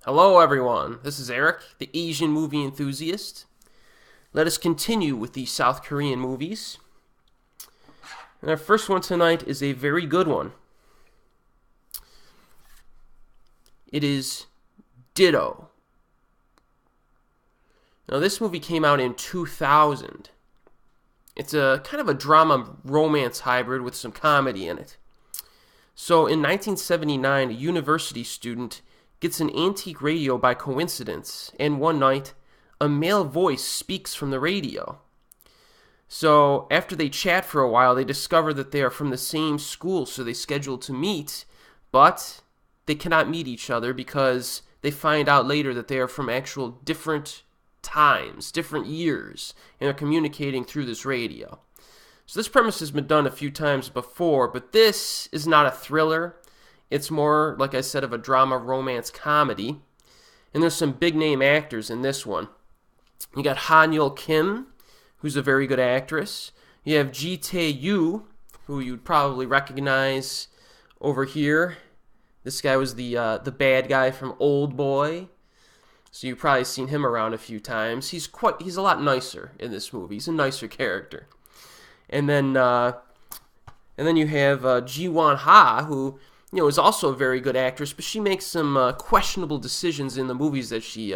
Hello everyone, this is Erik, the Asian movie enthusiast. Let us continue with the South Korean movies. And our first one tonight is a very good one. It is Ditto. Now this movie came out in 2000. It's a kind of a drama romance hybrid with some comedy in it. So in 1979, a university student gets an antique radio by coincidence, and one night, a male voice speaks from the radio. So after they chat for a while, they discover that they are from the same school, so they schedule to meet, but they cannot meet each other because they find out later that they are from actual different times, different years, and are communicating through this radio. So this premise has been done a few times before, but this is not a thriller. It's more, like I said, of a drama romance comedy. And there's some big name actors in this one. You got Ha-neul Kim, who's a very good actress. You have Ji-tae, who you'd probably recognize over here. This guy was the bad guy from Old Boy. So you've probably seen him around a few times. He's a lot nicer in this movie. He's a nicer character. And then you have Ji-woon, who is also a very good actress, but she makes some questionable decisions in the movies that she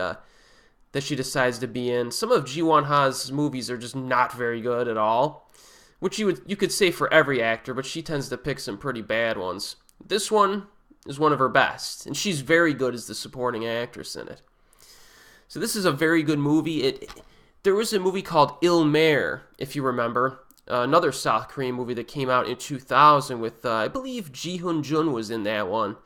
decides to be in. Some of Ji-woon's movies are just not very good at all, which you could say for every actor, but she tends to pick some pretty bad ones. This one is one of her best, and she's very good as the supporting actress in it. So this is a very good movie. There was a movie called Il Mare, if you remember. Another South Korean movie that came out in 2000 with, I believe, Ji-hoon was in that one.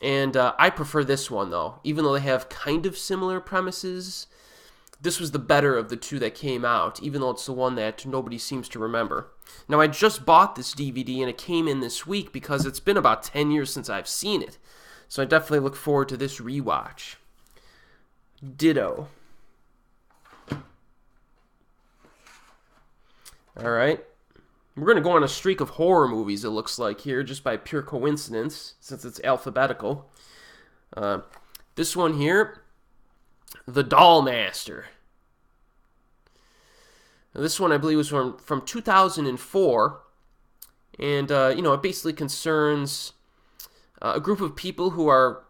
And I prefer this one, though. Even though they have kind of similar premises, this was the better of the two that came out, even though it's the one that nobody seems to remember. Now, I just bought this DVD, and it came in this week because it's been about 10 years since I've seen it. So I definitely look forward to this rewatch. Ditto. Alright, we're going to go on a streak of horror movies, it looks like here, just by pure coincidence, since it's alphabetical. This one here, The Doll Master. Now, this one, I believe, was from 2004, and, it basically concerns a group of people who are,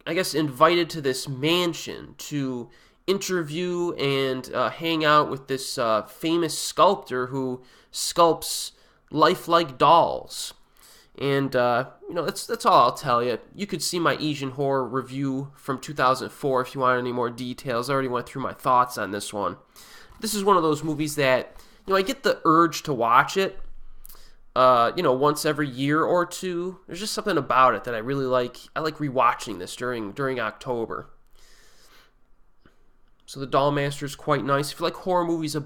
I guess, invited to this mansion to interview and hang out with this famous sculptor who sculpts lifelike dolls. And, that's all I'll tell you. You could see my Asian horror review from 2004 if you want any more details. I already went through my thoughts on this one. This is one of those movies that, I get the urge to watch it, once every year or two. There's just something about it that I really like. I like rewatching this during October. So The Doll Master is quite nice. If you like horror movies,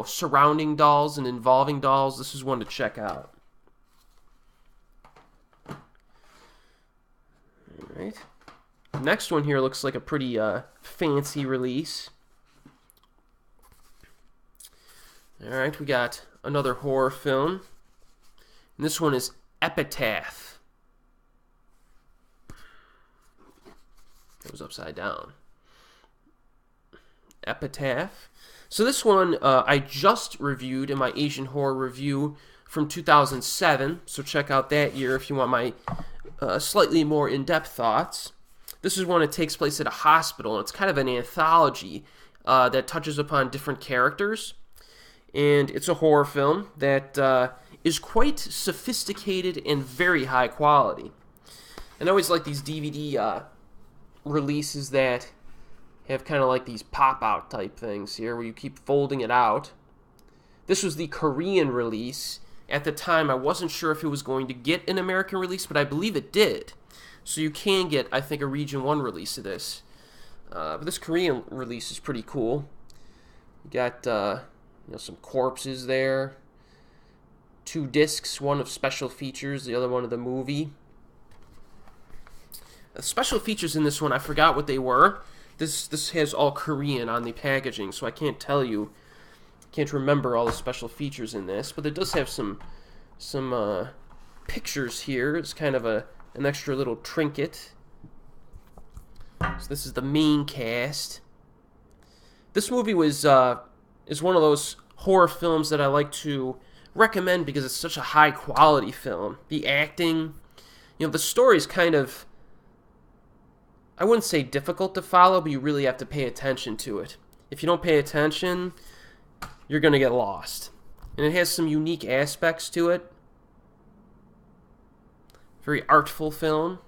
surrounding dolls and involving dolls, this is one to check out. All right. Next one here looks like a pretty fancy release. All right, we got another horror film. And this one is Epitaph. It was upside down. Epitaph. So this one I just reviewed in my Asian horror review from 2007, so check out that year if you want my slightly more in-depth thoughts. This is one that takes place at a hospital, and it's kind of an anthology that touches upon different characters, and it's a horror film that is quite sophisticated and very high quality. And I always like these DVD releases that have kind of like these pop-out type things here where you keep folding it out. This was the Korean release. At the time, I wasn't sure if it was going to get an American release, but I believe it did. So you can get, I think, a Region 1 release of this. But this Korean release is pretty cool. You got some corpses there. 2 discs, one of special features, the other one of the movie. The special features in this one, I forgot what they were. This has all Korean on the packaging, so I can't tell you, can't remember all the special features in this, but it does have some pictures here. It's kind of an extra little trinket. So this is the main cast. This movie is one of those horror films that I like to recommend because it's such a high quality film. The acting, the story is kind of, I wouldn't say difficult to follow, but you really have to pay attention to it. If you don't pay attention, you're going to get lost. And it has some unique aspects to it. Very artful film.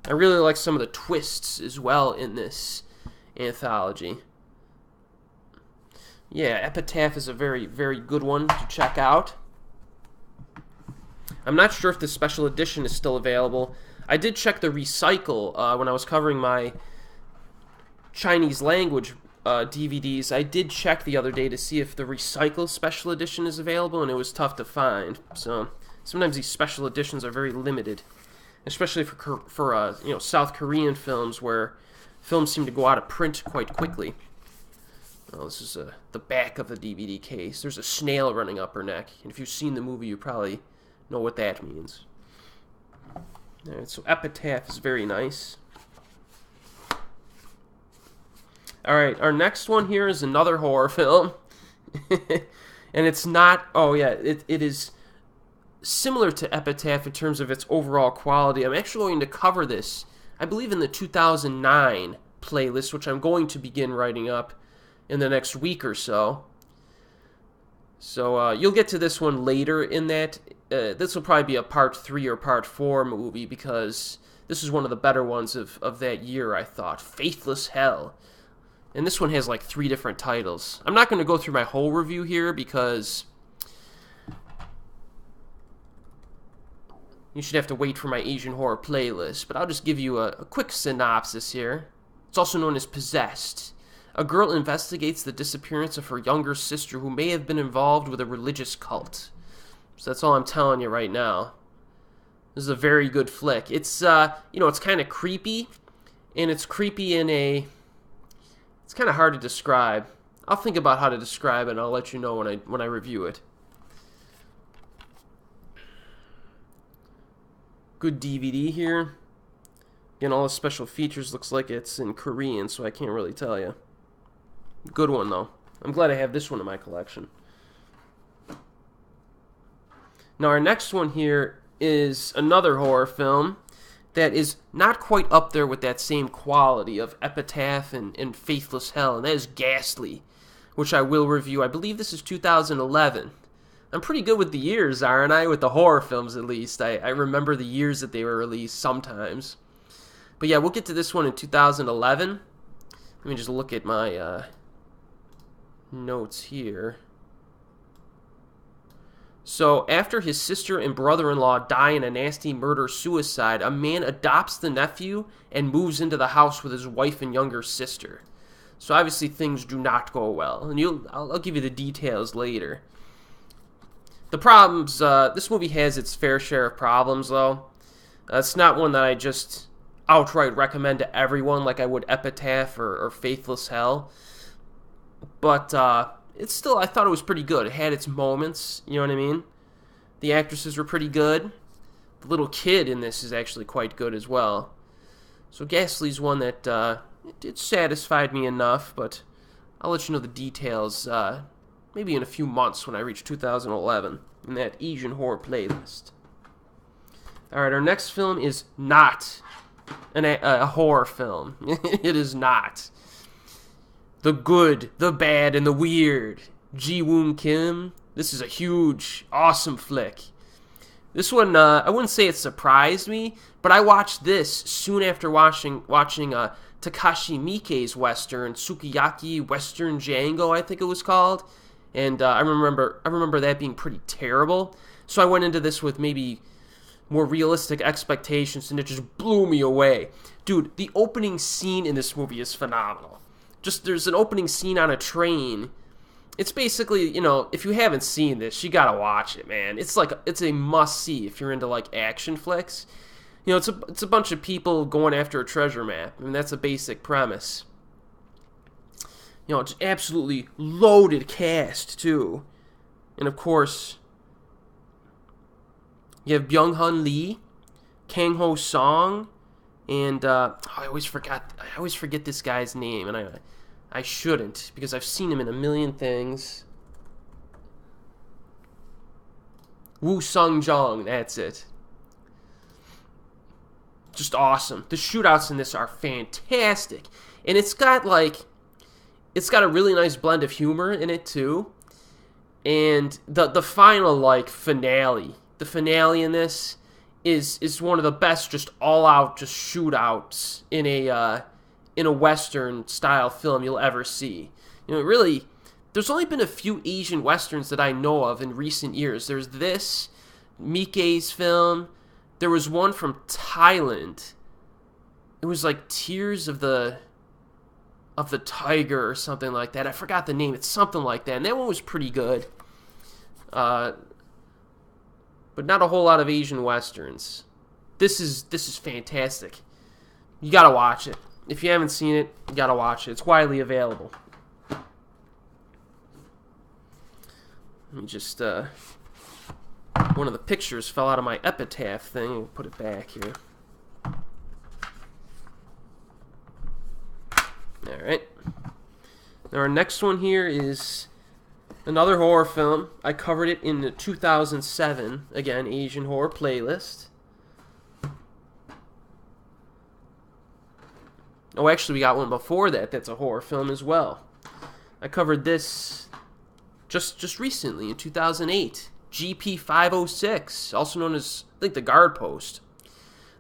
I really like some of the twists as well in this anthology. Yeah, Epitaph is a very, very good one to check out. I'm not sure if the special edition is still available. I did check the recycle when I was covering my Chinese language DVDs. I did check the other day to see if the recycle special edition is available, and it was tough to find. So sometimes these special editions are very limited, especially for South Korean films where films seem to go out of print quite quickly. Oh, this is the back of the DVD case. There's a snail running up her neck, and if you've seen the movie, you probably know what that means. All right, so Epitaph is very nice. All right, our next one here is another horror film, and it's not. Oh yeah, it is similar to Epitaph in terms of its overall quality. I'm actually going to cover this, I believe, in the 2009 playlist, which I'm going to begin writing up in the next week or so. So you'll get to this one later in that. This will probably be a part 3 or part 4 movie because this is one of the better ones of that year, I thought. Faithless Hell. And this one has like 3 different titles. I'm not going to go through my whole review here because you should have to wait for my Asian horror playlist, but I'll just give you a quick synopsis here. It's also known as Possessed. A girl investigates the disappearance of her younger sister who may have been involved with a religious cult. So that's all I'm telling you right now. This is a very good flick. It's it's kind of creepy, and it's creepy in a. It's kind of hard to describe. I'll think about how to describe it, and I'll let you know when I review it. Good DVD here. Again, all the special features looks like it's in Korean, so I can't really tell you. Good one, though. I'm glad I have this one in my collection. Now, our next one here is another horror film that is not quite up there with that same quality of Epitaph and Faithless Hell, and that is Ghastly, which I will review. I believe this is 2011. I'm pretty good with the years, aren't I? With the horror films, at least. I remember the years that they were released sometimes. But yeah, we'll get to this one in 2011. Let me just look at my notes here. So, after his sister and brother-in-law die in a nasty murder-suicide, a man adopts the nephew and moves into the house with his wife and younger sister. So, obviously, things do not go well. And I'll give you the details later. The problems, this movie has its fair share of problems, though. It's not one that I just outright recommend to everyone like I would Epitaph or Faithless Hell. But, it's still, I thought it was pretty good. It had its moments, you know what I mean? The actresses were pretty good. The little kid in this is actually quite good as well. So Ghastly's one that it satisfied me enough, but I'll let you know the details maybe in a few months when I reach 2011 in that Asian horror playlist. Alright, our next film is not a horror film. It is not. The good, the bad, and the weird. Ji-woon Kim. This is a huge, awesome flick. This one, I wouldn't say it surprised me, but I watched this soon after watching Takashi Miike's Western, Sukiyaki Western Django, I think it was called. And I remember that being pretty terrible. So I went into this with maybe more realistic expectations, and it just blew me away. Dude, the opening scene in this movie is phenomenal. There's an opening scene on a train. It's basically, if you haven't seen this, you gotta watch it, man. It's a must-see if you're into, action flicks. It's a bunch of people going after a treasure map. I mean, that's a basic premise. It's absolutely loaded cast, too. And, of course, you have Byung-hun Lee, Kang-ho Song, And I always forget this guy's name, and I shouldn't, because I've seen him in a million things. Woo Sung-jung, that's it. Just awesome. The shootouts in this are fantastic. And it's got a really nice blend of humor in it too. And the final finale. The finale in this is one of the best just all out just shootouts in a Western style film you'll ever see. Really, there's only been a few Asian Westerns that I know of in recent years. There's this, Miike's film. There was one from Thailand. It was like Tears of the Tiger or something like that. I forgot the name. It's something like that. And that one was pretty good. But not a whole lot of Asian Westerns. This is fantastic. You gotta watch it. If you haven't seen it, you gotta watch it. It's widely available. Let me just, one of the pictures fell out of my Epitaph thing. We'll put it back here. Alright. Now our next one here is another horror film. I covered it in the 2007, again, Asian horror playlist. Oh, actually, we got one before that that's a horror film as well. I covered this just recently in 2008. GP506, also known as, I think, The Guard Post.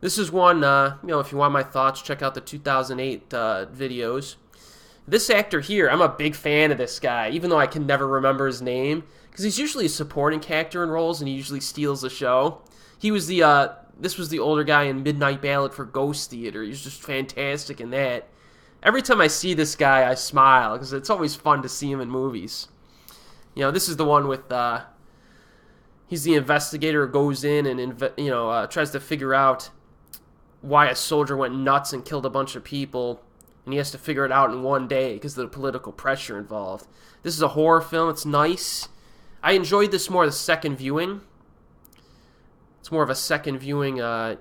This is one, if you want my thoughts, check out the 2008 videos. This actor here, I'm a big fan of this guy, even though I can never remember his name, because he's usually a supporting character in roles, and he usually steals the show. He was this was the older guy in Midnight Ballad for Ghost Theater. He was just fantastic in that. Every time I see this guy, I smile, because it's always fun to see him in movies. This is the one with, he's the investigator who goes in and, tries to figure out why a soldier went nuts and killed a bunch of people, and he has to figure it out in one day because of the political pressure involved. This is a horror film. It's nice. I enjoyed this more the second viewing. It's more of a second viewing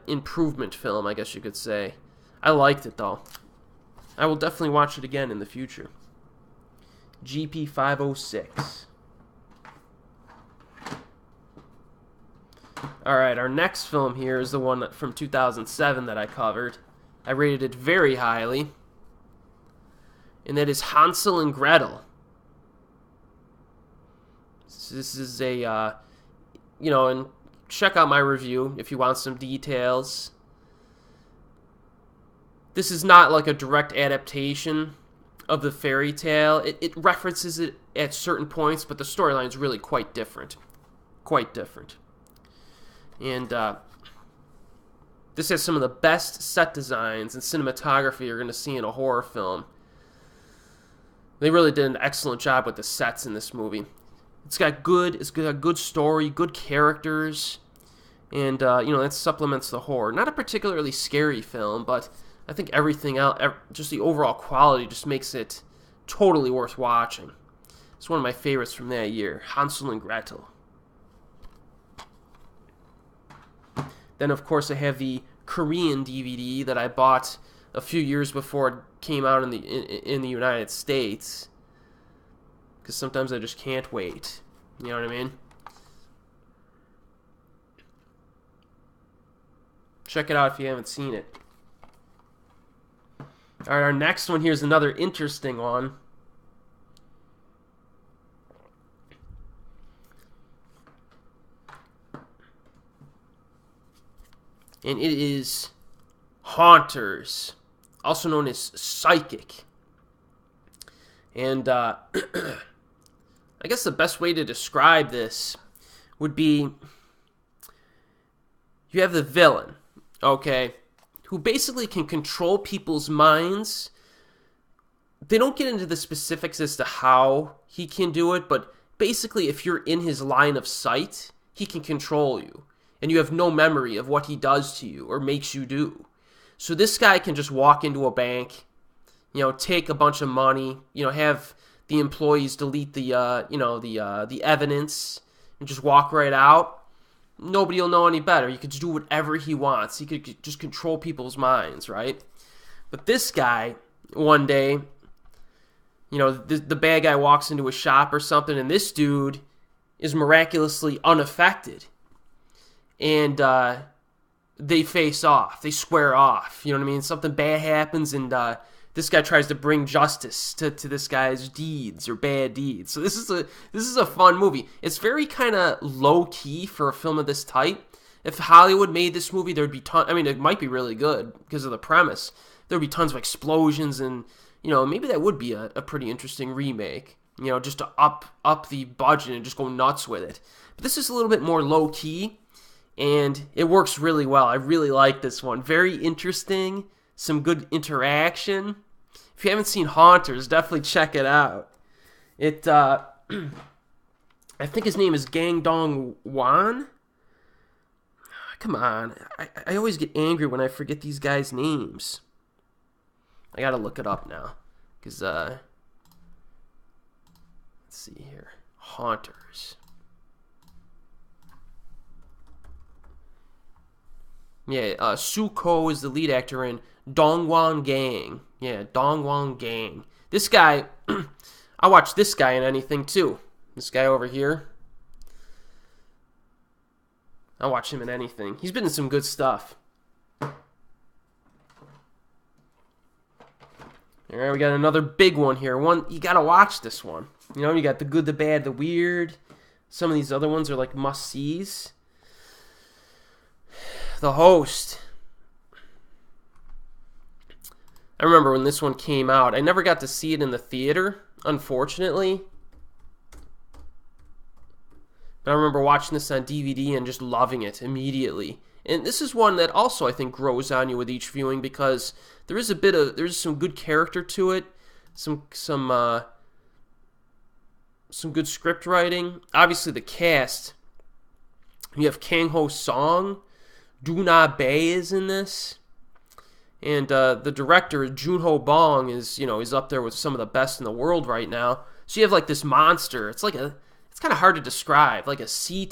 improvement film, I guess you could say. I liked it, though. I will definitely watch it again in the future. GP506. Alright, our next film here is the one from 2007 that I covered. I rated it very highly. And that is Hansel and Gretel. This is a, and check out my review if you want some details. This is not like a direct adaptation of the fairy tale. It references it at certain points, but the storyline is really quite different. Quite different. And this has some of the best set designs and cinematography you're going to see in a horror film. They really did an excellent job with the sets in this movie. It's got a good story, good characters, and that supplements the horror. Not a particularly scary film, but I think everything else, just the overall quality, just makes it totally worth watching. It's one of my favorites from that year, Hansel and Gretel. Then, of course, I have the Korean DVD that I bought a few years before it came out in the United States, because sometimes I just can't wait. You know what I mean? Check it out if you haven't seen it. All right, our next one here is another interesting one. And it is Haunters, also known as Psychic. And I guess the best way to describe this would be, you have the villain, okay, who basically can control people's minds. They don't get into the specifics as to how he can do it, but basically if you're in his line of sight, he can control you. And you have no memory of what he does to you or makes you do. So this guy can just walk into a bank, take a bunch of money, have the employees delete the evidence and just walk right out. nobody will know any better. He could just do whatever he wants. He could just control people's minds, right? But this guy, one day, you know, the bad guy walks into a shop or something, and this dude is miraculously unaffected. And they face off. They square off. You know what I mean? Something bad happens, and this guy tries to bring justice to this guy's deeds or bad deeds. So this is a fun movie. It's very kind of low key for a film of this type. If Hollywood made this movie, there'd be I mean, it might be really good because of the premise. There'd be tons of explosions, and you know, maybe that would be a pretty interesting remake. You know, just to up the budget and just go nuts with it. But this is a little bit more low key, and it works really well. I really like this one. Very interesting. Some good interaction. If you haven't seen Haunters, definitely check it out. It, I think his name is Gang Dong-won. Come on. I always get angry when I forget these guys' names. I gotta look it up now. Because, let's see here. Haunters. Yeah, Su-ko is the lead actor in Dongwon Gang. Yeah, Dongwon Gang. This guy, I watch this guy in anything too. This guy over here. I watch him in anything. He's been in some good stuff. Alright, we got another big one here. One, you gotta watch this one. You know, you got the good, the bad, the weird. Some of these other ones are like must-sees. The Host. I remember when this one came out. I never got to see it in the theater, unfortunately. But I remember watching this on DVD and just loving it immediately. And this is one that also I think grows on you with each viewing because there's some good character to it, some good script writing. Obviously the cast. You have Kang-ho Song, Do-na Bae is in this. And the director, Joon-ho Bong, is up there with some of the best in the world right now. So you have like this monster. It's kind of hard to describe, like a sea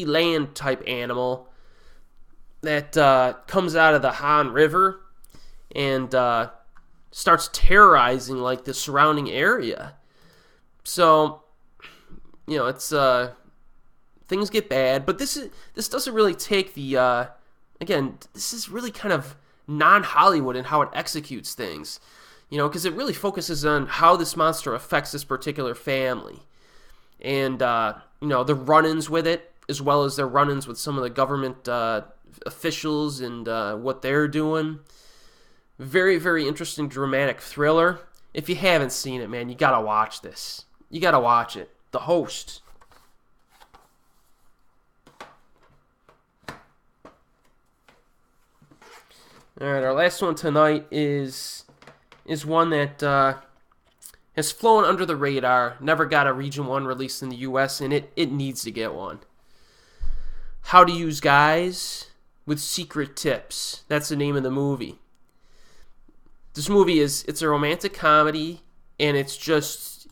land type animal that comes out of the Han River and starts terrorizing like the surrounding area. So, you know, it's things get bad, but this doesn't really take the again, this is really kind of non-Hollywood in how it executes things, you know, because it really focuses on how this monster affects this particular family. And, you know, the run-ins with it, as well as their run-ins with some of the government officials and what they're doing. Very, very interesting, dramatic thriller. If you haven't seen it, man, you gotta watch this. You gotta watch it. The Host. Alright, our last one tonight is one that has flown under the radar, never got a Region 1 release in the US, and it needs to get one. How to Use Guys with Secret Tips. That's the name of the movie. This movie it's a romantic comedy, and it's just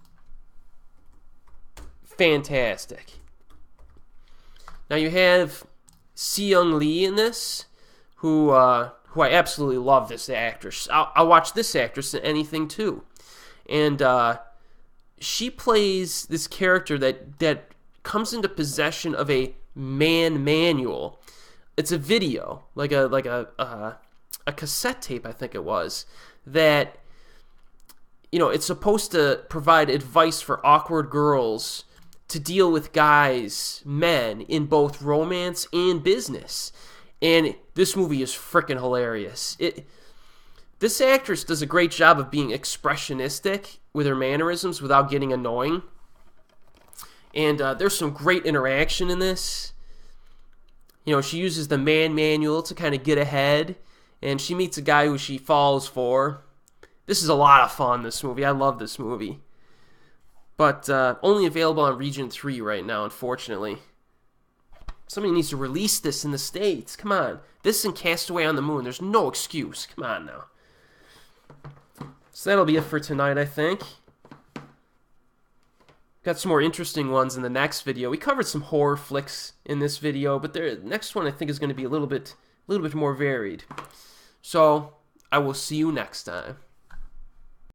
fantastic. Now you have Si-young Lee in this, who I absolutely love this actress. I'll watch this actress in anything too. And she plays this character that comes into possession of a man manual. It's a video, like a cassette tape, I think it was, that, you know, it's supposed to provide advice for awkward girls to deal with guys, men, in both romance and business. And this movie is freaking hilarious. This actress does a great job of being expressionistic with her mannerisms without getting annoying. And there's some great interaction in this. You know, she uses the man manual to kind of get ahead. And she meets a guy who she falls for. This is a lot of fun, this movie. I love this movie. But only available on Region 3 right now, unfortunately. Somebody needs to release this in the States. Come on. This and Castaway on the Moon. There's no excuse. Come on now. So that'll be it for tonight, I think. Got some more interesting ones in the next video. We covered some horror flicks in this video, but the next one I think is going to be a little bit more varied. So I will see you next time.